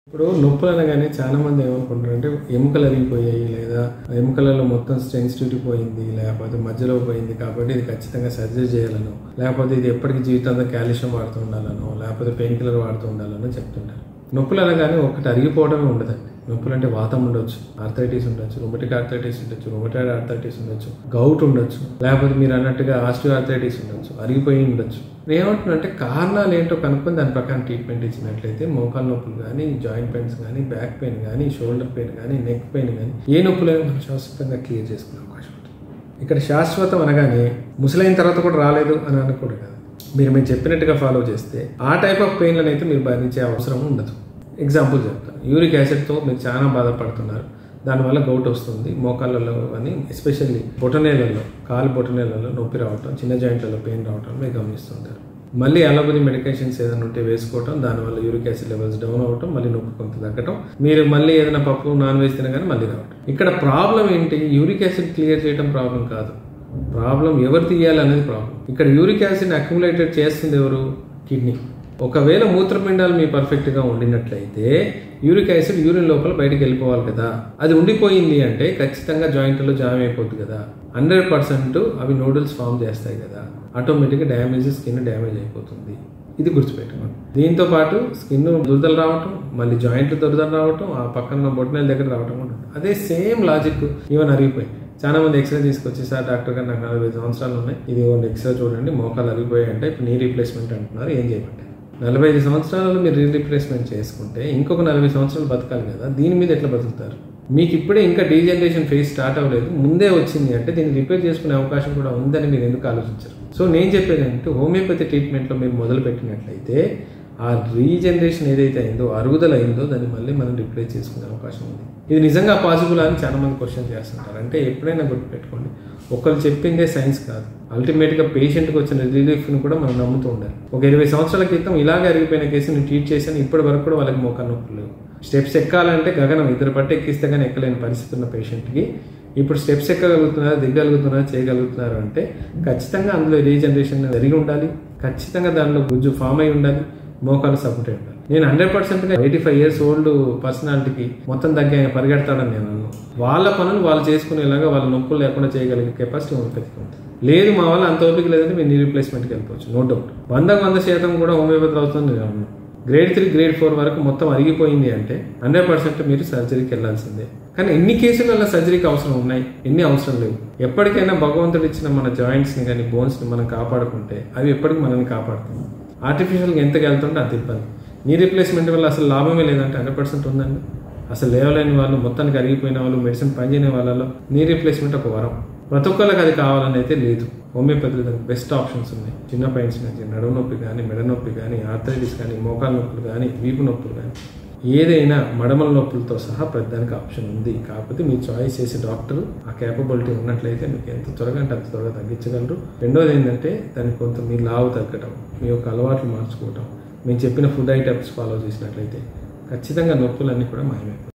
ఇప్పుడు నొప్పులు అనగానే చాలా మంది ఏమనుకుంటారంటే ఎముకలు అరిగిపోయాయి లేదా ఎముకలలో మొత్తం సెన్సిటివిటీ పోయింది లేకపోతే మధ్యలో పోయింది కాబట్టి ఇది ఖచ్చితంగా సర్జరీ చేయాలనో లేకపోతే ఇది ఎప్పటికీ జీవితంలో కాల్షియం వాడుతూ ఉండాలనో లేకపోతే పెయిన్ కిల్లర్ వాడుతూ ఉండాలనో చెప్తుంటారు. నొప్పులు అనగానే ఒకటి అరిగిపోవడమే ఉండదండి. నొప్పులు అంటే వాతం ఉండొచ్చు, ఆర్థరైటిస్ ఉండొచ్చు, రొమటిక్ ఆర్థరైటిస్ ఉండొచ్చు, రొమటాయిడ్ ఆర్థరైటిస్ ఉండొచ్చు, గౌట్ ఉండొచ్చు, లేకపోతే మీరు అన్నట్టుగా ఆస్టియో ఆర్థరైటిస్ ఉండొచ్చు, అరిగిపోయి ఉండొచ్చు. ఏమంటున్నారంటే కారణాలు ఏంటో కనుక్కొని దాని ప్రకారం ట్రీట్మెంట్ ఇచ్చినట్లయితే మోకాలు నొప్పులు కానీ, జాయింట్ పెయిన్స్ కానీ, బ్యాక్ పెయిన్ కానీ, షోల్డర్ పెయిన్ కానీ, నెక్ పెయిన్ కానీ ఏ నొప్పులైనా మనం శాశ్వతంగా క్లియర్ చేసుకునే అవకాశం ఉంటుంది. ఇక్కడ శాశ్వతం అనగానే ముసలైన తర్వాత కూడా రాలేదు అని అనకూడదు కదా. మేము చెప్పినట్టుగా ఫాలో చేస్తే ఆ టైప్ ఆఫ్ పెయిన్లను అయితే మీరు భరించే అవసరం ఉండదు. ఎగ్జాంపుల్ చెప్తాను. యూరిక్ యాసిడ్తో మీరు చాలా బాధపడుతున్నారు, దానివల్ల గౌట్ వస్తుంది, మోకాళ్ళలో అని ఎస్పెషల్లీ బొటనేళ్లలో, కాలు బొటనేళ్లలో నొప్పి రావటం, చిన్న జాయింట్లలో పెయిన్ రావటం మీరు గమనిస్తుంటారు. మళ్ళీ అలోపతి మెడికేషన్స్ ఏదైనా ఉంటే వేసుకోవటం, దానివల్ల యూరిక్ యాసిడ్ లెవెల్స్ డౌన్ అవ్వటం, మళ్ళీ నొప్పి కొంత తగ్గటం, మీరు మళ్ళీ ఏదైనా పప్పు నాన్ వెజ్ తినగానే మళ్ళీ రావటం. ఇక్కడ ప్రాబ్లం ఏంటి? యూరిక్ యాసిడ్ క్లియర్ చేయడం ప్రాబ్లం కాదు, ప్రాబ్లం ఎవరు తీయాలి అనేది ప్రాబ్లం. ఇక్కడ యూరిక్ యాసిడ్ అక్యుములేటెడ్ చేస్తుంది ఎవరు? కిడ్నీ. ఒకవేళ మూత్రపిండాలు మీ పర్ఫెక్ట్గా ఉండినట్లయితే యూరిక్ యాసిడ్ యూరిన్ లోపల బయటకు వెళ్ళిపోవాలి కదా. అది ఉండిపోయింది అంటే ఖచ్చితంగా జాయింట్లో జామ్ అయిపోతుంది కదా. 100% అవి నూడిల్స్ ఫామ్ చేస్తాయి కదా, ఆటోమేటిక్గా స్కిన్ డ్యామేజ్ అయిపోతుంది. ఇది గుర్తుపెట్టుకోండి. దీంతో పాటు స్కిన్ దురదలు రావటం, మళ్ళీ జాయింట్లు దురదలు రావటం, ఆ పక్కన బొటనల దగ్గర రావటం కూడా అదే సేమ్ లాజిక్. ఈవెన్ అరిగిపోయి చాలా మంది ఎక్స్రే తీసుకొచ్చి, సార్ డాక్టర్ గారు నాకు 40 సంవత్సరాలు ఉన్నాయి, ఇది ఎక్స్రే చూడండి మోకాలు అరిగిపోయాయి అంటే ఇప్పుడు నీ రీప్లేస్మెంట్ అంటున్నారు, ఏం చేయమంటే 45 సంవత్సరాలలో మీరు రీప్లేస్మెంట్ చేసుకుంటే ఇంకొక 40 సంవత్సరాలు బతకాలి కదా. దీని మీద ఎట్లా బతుకుతారు? మీకు ఇప్పుడే ఇంకా డీజనరేషన్ ఫేజ్ స్టార్ట్ అవ్వలేదు, ముందే వచ్చింది అంటే దీన్ని రిపేర్ చేసుకునే అవకాశం కూడా ఉందని మీరు ఎందుకు ఆలోచించరు? సో నేను చెప్పేది ఏంటంటే హోమియోపతి ట్రీట్మెంట్లో మీరు మొదలు పెట్టినట్లయితే ఆ రీజనరేషన్ ఏదైతే అయిందో, అరుగుదల అయిందో, దాన్ని మళ్ళీ మనం రిప్లేస్ చేసుకునే అవకాశం ఉంది. ఇది నిజంగా పాసిబుల్ అని చాలా మంది క్వశ్చన్ చేస్తుంటారు. అంటే ఎప్పుడైనా గుర్తుపెట్టుకోండి, ఒకరు చెప్పిందే సైన్స్ కాదు. అల్టిమేట్గా పేషెంట్కి వచ్చిన రిలీఫ్ని కూడా మనం నమ్ముతూ ఉండాలి. ఒక 20 సంవత్సరాల క్రితం ఇలాగే అరిగిపోయిన కేసు నేను ట్రీట్ చేశాను, ఇప్పటి వరకు కూడా వాళ్ళకి మోకాలు నొప్పులు లేవు. స్టెప్స్ ఎక్కాలంటే గగనం, ఇద్దరు పట్టి ఎక్కిస్తే కానీ ఎక్కలేని పరిస్థితి ఉన్న పేషెంట్కి ఇప్పుడు స్టెప్స్ ఎక్కగలుగుతున్నారు, దిగ్గలుగుతున్నారు, చేయగలుగుతున్నారు అంటే ఖచ్చితంగా అందులో రీజనరేషన్ జరిగి ఉండాలి, ఖచ్చితంగా దానిలో గుజ్జు ఫామ్ అయి ఉండాలి, మోకాలు సపోర్ట్ అయి ఉండాలి. నేను 100%గా 85 years ఓల్డ్ పర్సనాలిటీకి మొత్తం తగ్గి ఆయన పరిగెడతాడని నేను అన్నాను. వాళ్ళ పనులు వాళ్ళు చేసుకునేలాగా వాళ్ళ నొప్పులు లేకుండా చేయగలిగే కెపాసిటీ హోమియోపతికి ఉంటుంది. లేదు మా వల్ల అంత ఓపిక లేదంటే మీరు నీ రీప్లేస్మెంట్కి వెళ్ళిపోవచ్చు, నో డౌట్. 100% కూడా హోమియోపతి అవుతుంది నేను అన్నాను. గ్రేడ్ 3, గ్రేడ్ 4 వరకు మొత్తం అరిగిపోయింది అంటే 100% మీరు సర్జరీకి వెళ్ళాల్సిందే. కానీ ఎన్ని కేసులలో సర్జరీకి అవసరం ఉన్నాయి, ఎన్ని అవసరం లేవు. ఎప్పటికైనా భగవంతుడు ఇచ్చిన మన జాయింట్స్ని కానీ బోన్స్ని మనం కాపాడుకుంటే అవి ఎప్పటికీ మనల్ని కాపాడుతుంది. ఆర్టిఫిషియల్గా ఎంతకు వెళ్తుంటే అంత ఇబ్బంది. నీ రీప్లేస్మెంట్ వల్ల అసలు లాభమే లేదంటే 100% ఉందండి. అసలు లేవలేని వాళ్ళు, మొత్తానికి అరిగిపోయిన వాళ్ళు, మెడిసిన్ పనిచేయని వాళ్ళలో నీ రీప్లేస్మెంట్ ఒక వరం. ప్రతి ఒక్కరికి అది కావాలని అయితే లేదు. హోమియోపతిలో దానికి బెస్ట్ ఆప్షన్స్ ఉన్నాయి. చిన్న పెయిన్స్ నుంచి నడుము నొప్పి కానీ, మెడ నొప్పి కానీ, ఆర్థరైటిస్ కానీ, మోకాలు నొప్పులు కానీ, వీపు నొప్పులు కానీ, ఏదైనా మడమల నొప్పులతో సహా ప్రతిదానికి ఆప్షన్ ఉంది. కాకపోతే మీ చాయిస్ చేసే డాక్టర్ ఆ కేపబిలిటీ ఉన్నట్లయితే మీకు ఎంత త్వరగా అంటే అంత త్వరగా తగ్గించగలరు. రెండోది ఏంటంటే దానికి కొంత మీ లావు తగ్గటం, మీ యొక్క అలవాట్లు మార్చుకోవటం, మేము చెప్పిన ఫుడ్ ఐటమ్స్ ఫాలో చేసినట్లయితే ఖచ్చితంగా నొప్పులన్నీ కూడా మాయమైపోతాయి.